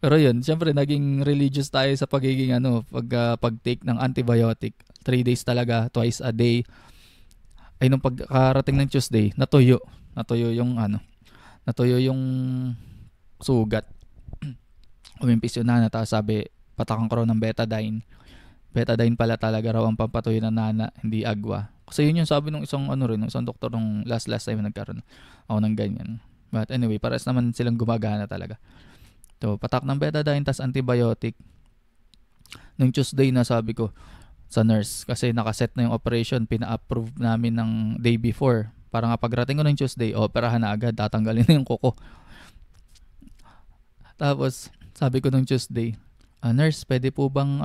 S1: Pero yun, syempre naging religious tayo sa pagiging pag-take ng antibiotic. 3 days talaga, twice a day. Ay nung pagkarating ng Tuesday, natuyo yung sugat. Umimpis yung nana, tapos sabi, patakan ko raw ng betadine. Betadine pala talaga raw ang pampatuyo ng nana, hindi agwa. Kasi yun yung sabi ng isang doktor nung last time nagkaroon ako ng ganyan. But anyway, pares naman silang gumagana talaga. So, patak ng betadine, tas antibiotic. Nung Tuesday na sabi ko sa nurse, kasi nakaset na yung operation, pina-approve namin ng day before. Para nga pagrating ko ng Tuesday, operahan na agad, tatanggalin na yung kuko. Tapos, sabi ko nung Tuesday, nurse, pwede po bang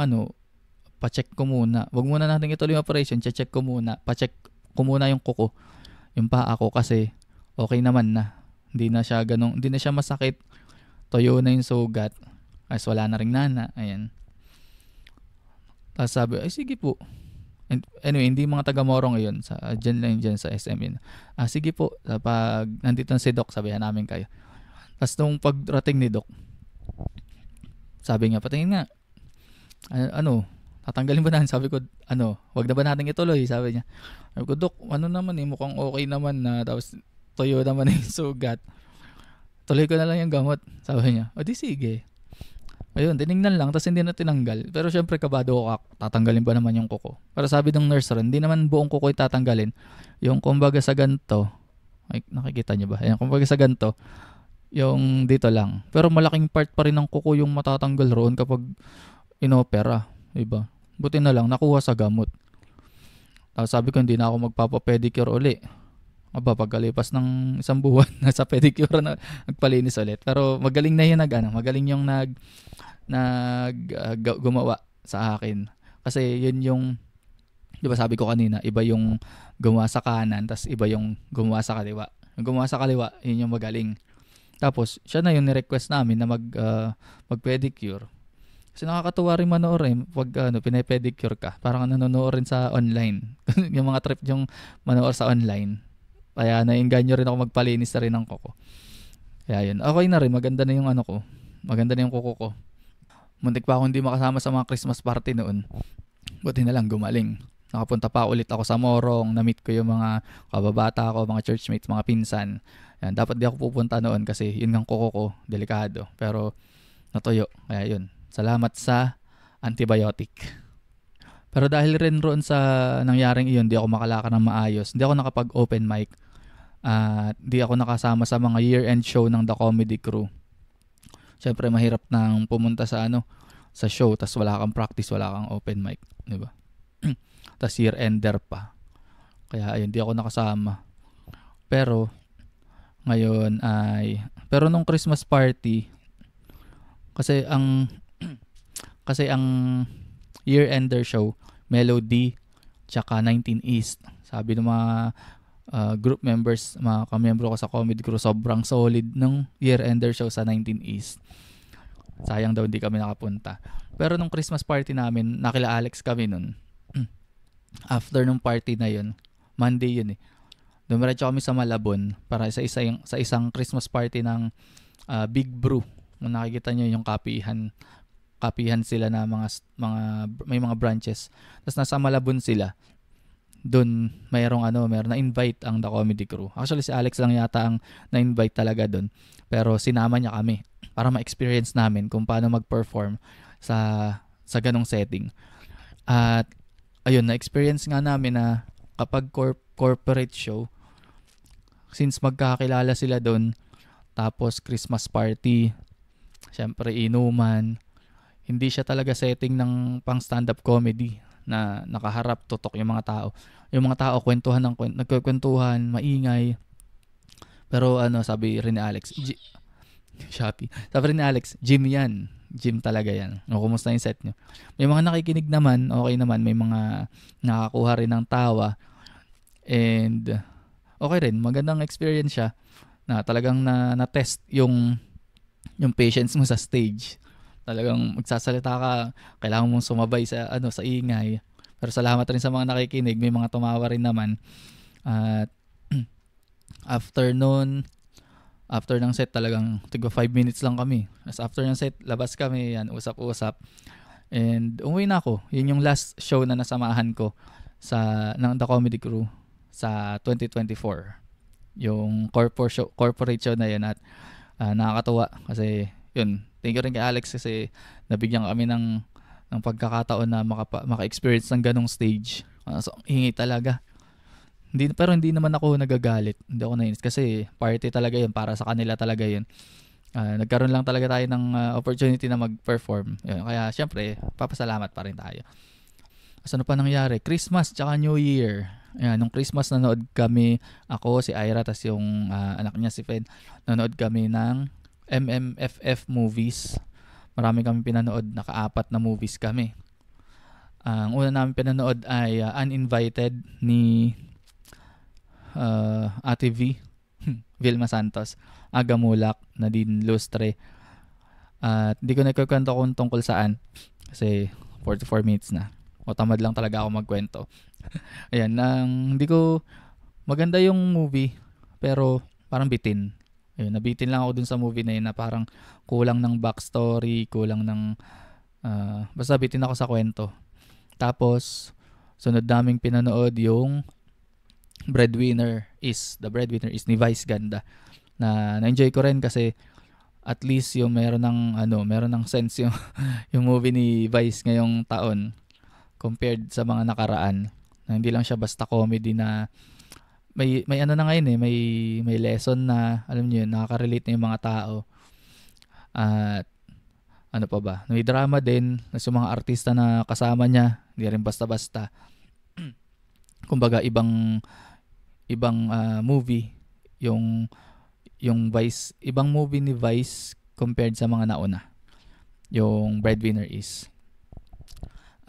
S1: pa-check ko muna. Wag muna natin ituloy yung operation, check ko muna. Pa-check ko muna yung kuko, yung paa ko kasi okay naman na. Hindi na siya masakit. Toyo na yung sugat. As wala na ring nana. Ayan. Tapos sabi, ay sige po. And anyway, hindi mga taga-Moro ngayon. Dyan sa SM yun. Sige po. Pag nandito na si Doc, sabihan namin kayo. Tapos nung pagdating ni Doc, sabi niya, patingin nga. Tatanggalin ba natin? Sabi ko, wag na ba natin ituloy? Sabi niya. Sabi ko, Dok, naman mukhang okay naman na. Tapos, toyo naman yung sugat. Tuloy ko na lang yung gamot. Sabi niya, di sige. Ayun, tinignan lang, tapos hindi na tinanggal. Pero syempre, kabado ko, tatanggalin ba naman yung kuko? Pero sabi ng nurse rin, hindi naman buong kuko yung tatanggalin. Yung kumbaga sa ganito, ay, nakikita niyo ba? Ayan, kumbaga sa ganito, yung dito lang. Pero malaking part pa rin ng kuko yung matatanggal roon kapag inopera. Diba? Buti na lang, nakuha sa gamot. Tapos sabi ko, hindi na ako magpapapedicure uli. Pagkalipas ng 1 buwan, nasa pedicure na nagpalinis ulit. Pero magaling na yun magaling yung gumawa sa akin. Kasi yun yung, di ba sabi ko kanina, iba yung gumawa sa kanan, tas iba yung gumawa sa kaliwa. Yung gumawa sa kaliwa, yun yung magaling. Tapos, siya na yung ni-request namin na mag-pedicure. Kasi nakakatuwa rin manoorin pag pinipedicure ka. Parang nanonood rin sa online. Yung mga trip yung manood sa online. Kaya nainganyo rin ako magpalinis na rin ng kuko. Kaya yun. Okay na rin. Maganda na yung ko. Maganda na yung kuko ko. Muntik pa ako hindi makasama sa mga Christmas party noon. Buti na lang gumaling. Nakapunta pa ulit ako sa Morong. Na-meet ko yung mga kababata ko, mga churchmates, mga pinsan. Yan. Dapat di ako pupunta noon kasi yun ng kuko ko. Delikado. Pero natuyo. Kaya yun. Salamat sa antibiotic. Pero dahil rin roon sa nangyaring iyon, di ako makalakad ng maayos. Hindi ako nakapag-open mic. Di ako nakasama sa mga year-end show ng The Comedy Crew. Syempre mahirap nang pumunta sa sa show tas wala kang practice, wala kang open mic, 'di ba? Tas year ender pa. Kaya ayun, di ako nakasama. Pero ngayon pero nung Christmas party kasi ang year ender show Melody tsaka 19 East. Sabi ng mga group members, mga kamiyembro ko sa comedy crew, sobrang solid ng year ender show sa 19 East. Sayang daw hindi kami nakapunta. Pero nung Christmas party namin, nakila Alex kami nun. After nung party na yun, Monday yun eh. Dumiretso kami sa Malabon para sa isang Christmas party ng Big Brew. Kung nakikita nyo yung kapihan sila na may mga branches. Tapos nasa Malabon sila. Doon mayroong na-invite ang The Comedy Crew. Actually si Alex lang yata ang na-invite talaga doon. Pero sinama niya kami para ma-experience namin kung paano mag-perform sa ganong setting. At ayun, na-experience nga namin na kapag corporate show, since magkakilala sila doon, tapos Christmas party, syempre inuman, hindi siya talaga setting ng pang stand-up comedy na nakaharap, tutok yung mga tao. Yung mga tao, nagkukwentuhan, maingay. Pero sabi rin ni Alex, Shopee. Sabi rin ni Alex, gym yan. Gym talaga yan. Kumusta yung set nyo? May mga nakikinig naman, okay naman. May mga nakakuha rin ng tawa. And okay rin, magandang experience siya na talagang na-test yung patience mo sa stage. Talagang magsasalita ka, kailangan mong sumabay sa ingay. Pero salamat rin sa mga nakikinig, may mga tumawa rin naman. At after ng set talagang 5 minutes lang kami. As after ng set, labas kami, usap-usap. And umuwi na ako. Yun yung last show na nasamahan ko ng The Comedy Crew sa 2024. Yung corporate show na yun, at nakakatuwa kasi yun. Thank you rin kay Alex kasi nabigyan kami ng pagkakataon na maka-experience ng ganong stage. So, hingi talaga. Pero hindi naman ako nagagalit. Hindi ako nainis kasi party talaga yun. Para sa kanila talaga yun. Nagkaroon lang talaga tayo ng opportunity na mag-perform. Yun. Kaya syempre, papasalamat pa rin tayo. Ano pa nangyari? Christmas tsaka New Year. Ayan, nung Christmas nanood kami, ako, si Ira, tas yung anak niya si Fed, nanood kami ng MMFF movies. Marami kami pinanood, naka-4 na movies kami. Ang una namin pinanood ay Uninvited ni Ate V, Vilma Santos, Aga Mulak, Nadine Lustre. At hindi ko nagkukwento kung tungkol saan kasi 44 minutes na. O tamad lang talaga ako magkwento. Ayan, hindi ko maganda yung movie pero parang bitin. Ayun, nabitin lang ako dun sa movie na yun na parang kulang ng backstory, kulang ng basta bitin ako sa kwento. Tapos sunod naming pinanood yung The Breadwinner is ni Vice Ganda. Na-enjoy ko rin kasi at least yung meron ng sense yung yung movie ni Vice ngayong taon compared sa mga nakaraan. Na hindi lang siya basta comedy na may na ngayon may lesson na, alam niyo yun, nakaka-relate na yung mga tao. At ano pa ba? May drama din, yung mga artista na kasama niya, hindi rin basta-basta. Kumbaga ibang movie yung Vice, ibang movie ni Vice compared sa mga nauna. Yung Breadwinner is.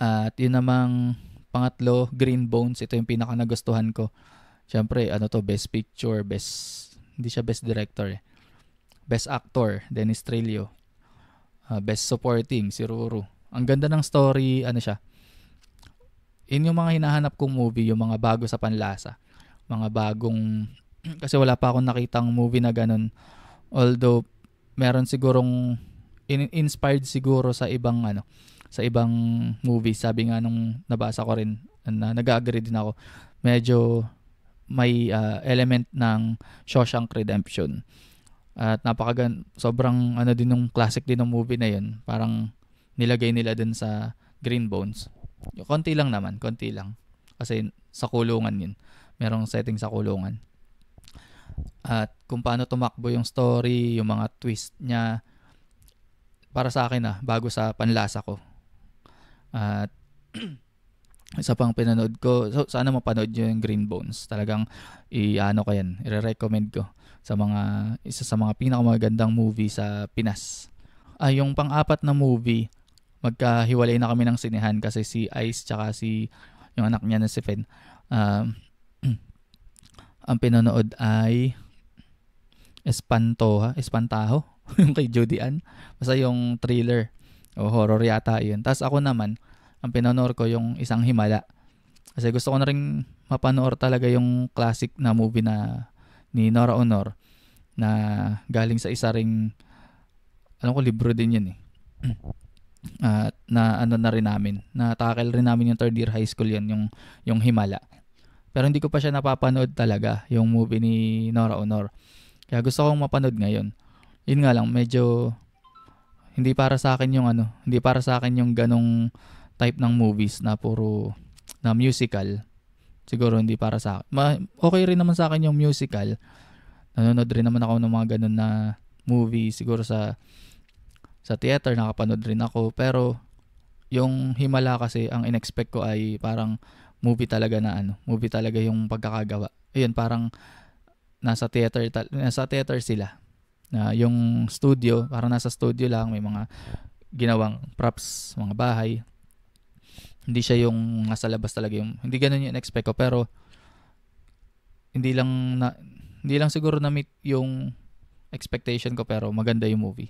S1: At yun namang pangatlo, Green Bones, ito yung pinaka nagustuhan ko. Siyempre, best picture, hindi siya best director eh. Best actor, Dennis Trillo. Best supporting, si Ruru. Ang ganda ng story, siya. Yun yung mga hinahanap kong movie, yung mga bago sa panlasa. Mga bagong, kasi wala pa akong nakitang movie na ganun. Although, meron sigurong, inspired siguro sa ibang, sa ibang movie. Sabi nga nung nabasa ko rin, na nag-agree din ako, medyo may element ng Shawshank Redemption. At sobrang din ng classic din ng movie na yun. Parang nilagay nila dun sa Green Bones. Konti lang. Kasi sa kulungan yun. Merong setting sa kulungan. At kung paano tumakbo yung story, yung mga twist niya, para sa akin bago sa panlasa ko. At isa pang pinanood ko, so sana mapanood nyo yung Green Bones. Talagang ko yan, i-recommend ko sa isa sa mga pinakamagandang movie sa Pinas. Yung pang-apat na movie, magkahiwalay na kami ng sinehan kasi si Ice tsaka yung anak niya na si Fen. Ang pinanood ay Espantaho, yung kay Judy Ann. Basta yung thriller o horror yata yun. Tapos ako naman, ang pinanood ko yung Isang Himala. Kasi gusto ko na rin mapanood talaga yung classic na movie ni Nora Honor na galing sa isa ring, alam ko libro din yun At na rin namin, na-tackle rin namin yung third year high school yun, yung Himala. Pero hindi ko pa siya napapanood talaga, yung movie ni Nora Honor. Kaya gusto kong mapanood ngayon. Yun nga lang, medyo hindi para sa akin yung ganong type ng movies na puro na musical. Siguro hindi para sa akin. Okay rin naman sa akin yung musical. Nanonood rin naman ako ng mga ganon na movie. Siguro sa theater nakapanood rin ako. Pero yung Himala kasi, ang in-expect ko ay parang movie talaga movie talaga yung pagkakagawa. Ayun, parang nasa theater sila. Yung studio, parang nasa studio lang, may mga ginawang props, mga bahay. Hindi siya yung nasa labas talaga hindi ganoon yung expect ko, pero hindi lang siguro na meet yung expectation ko, pero maganda yung movie.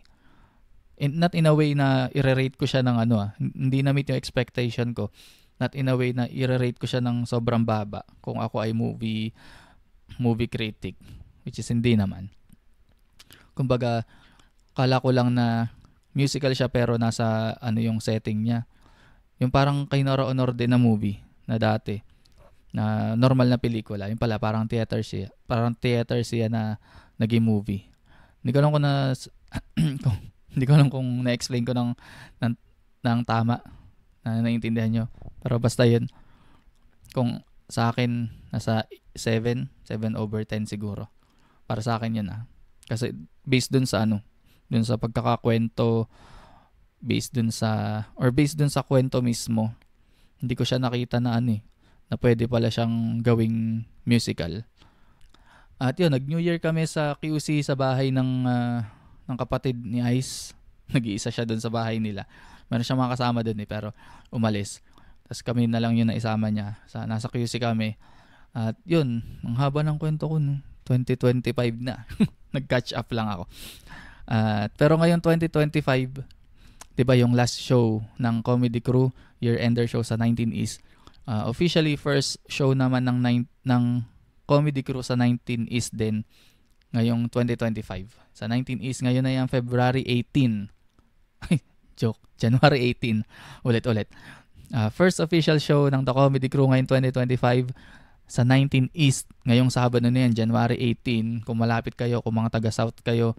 S1: Not in a way na i-rate ko siya ng hindi na meet yung expectation ko. Not in a way na i-rate ko siya ng sobrang baba kung ako ay movie critic, which is hindi naman. Kumbaga, kala ko lang na musical siya pero nasa yung setting niya. Yung parang kay Nora Honor din na movie na dati, na normal na pelikula. Yung pala parang theater siya na naging movie. Hindi ko alam hindi ko alam kung na-explain ko ng tama, na naiintindihan nyo. Pero basta yun. Kung sa akin, nasa 7/10 siguro. Para sa akin yun Kasi based dun sa dun sa pagkakakwento, based dun sa kwento mismo, hindi ko siya nakita na na pwede pala siyang gawing musical. At yun, nag-New Year kami sa QC sa bahay ng kapatid ni Ice. Nag-iisa siya dun sa bahay nila. Meron siya mga kasama dun pero umalis. Tapos kami na lang yun na isama niya. Nasa QC kami. At yun, ang haba ng kwento ko 2025 na. Nag-catch up lang ako. Pero ngayon 2025, 'di ba yung last show ng Comedy Crew, year-ender show sa 19 East. Officially first show naman ng Comedy Crew sa 19 East din ngayong 2025. Sa 19 East ngayon na yung February 18. Joke, January 18. Ulit. First official show ng The Comedy Crew ngayong 2025 sa 19 East ngayong Sabado na yan, January 18. Kung malapit kayo, kung mga taga-South kayo,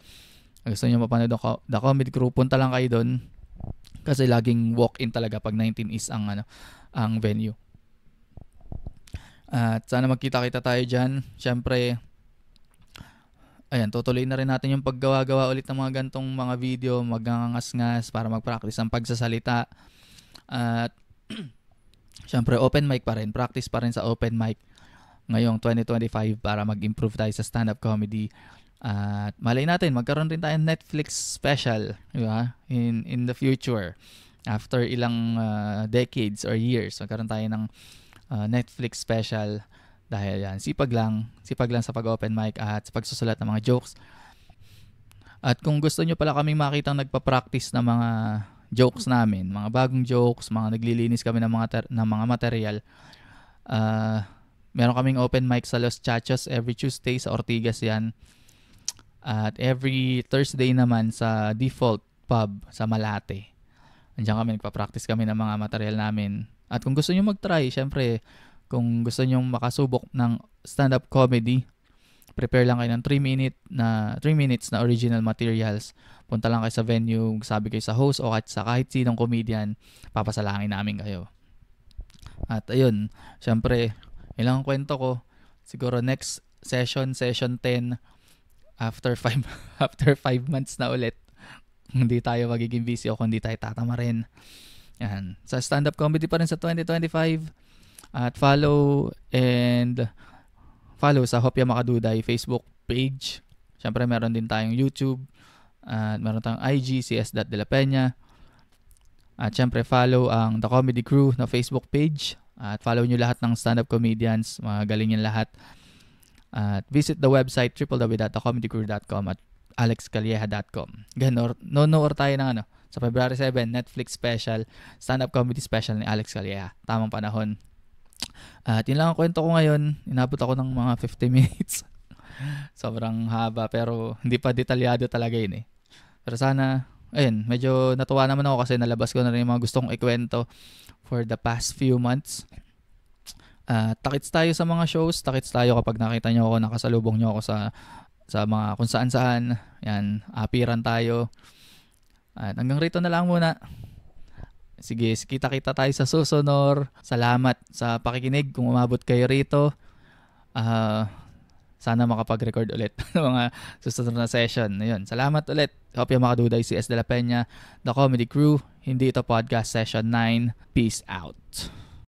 S1: gusto nyo mapanood The Comedy Crew, punta lang kayo doon. Kasi laging walk-in talaga pag 19 East ang venue. At sana magkita-kita tayo dyan. Siyempre, ayan, tutuloy na rin natin yung paggawa-gawa ulit ng mga gantong mga video, magngangas-ngas para mag-practice ang pagsasalita. At siyempre, open mic pa rin. Practice pa rin sa open mic ngayong 2025 para mag-improve tayo sa stand-up comedy. At malay natin, magkaroon rin tayo Netflix special, diba? In the future. After ilang decades or years, magkaroon tayo ng Netflix special. Dahil yan, sipag lang sa pag-open mic at sa pagsusulat ng mga jokes. At kung gusto nyo pala kaming makitang nagpa-practice ng mga jokes namin, mga bagong jokes, mga naglilinis kami ng mga material, meron kaming open mic sa Los Chachos every Tuesday sa Ortigas yan. At every Thursday naman sa Default Pub sa Malate. Andiyan kami, nagpa-practice kami ng mga material namin. At kung gusto nyo mag-try, syempre, kung gusto nyo makasubok ng stand-up comedy, prepare lang kayo ng 3 minutes na original materials. Punta lang kayo sa venue, sabi kayo sa host o kahit sinong comedian, papasalangin namin kayo. At ayun, syempre, ilang kwento ko, siguro next session 10, after 5 months na ulit. hindi tayo magiging busy o kung hindi tayo tatama rin. Yan. Sa stand-up comedy pa rin sa 2025. At follow sa Hopya Makaduday Facebook page. Siyempre meron din tayong YouTube. At meron tayong IG, cs.delapena. At siyempre follow ang The Comedy Crew na Facebook page. At follow nyo lahat ng stand-up comedians. Magaling yan lahat. At visit the website www.thecomedycrew.com at alexcalieja.com. Nonoor tayo ng sa February 7, Netflix special, stand-up comedy special ni Alex Calieja. Tamang panahon. At yun lang ang kwento ko ngayon. Inabot ako ng mga 50 minutes. Sobrang haba pero hindi pa detalyado talaga yun eh. Pero sana, ayun, medyo natuwa naman ako kasi nalabas ko na rin yung mga gusto kong ikwento for the past few months. Takits tayo sa mga shows. Takits tayo kapag nakita nyo ako, nakasalubong nyo ako sa mga kung saan-saan. Yan, apiran tayo. At hanggang rito na lang muna. Sige, kita-kita tayo sa susunod. Salamat sa pakikinig kung umabot kayo rito. Sana makapag-record ulit ng mga susunod na session. Ayun, salamat ulit. Hopya Makaduday, CS De La Peña, The Comedy Crew. Hindi ito podcast session 9. Peace out.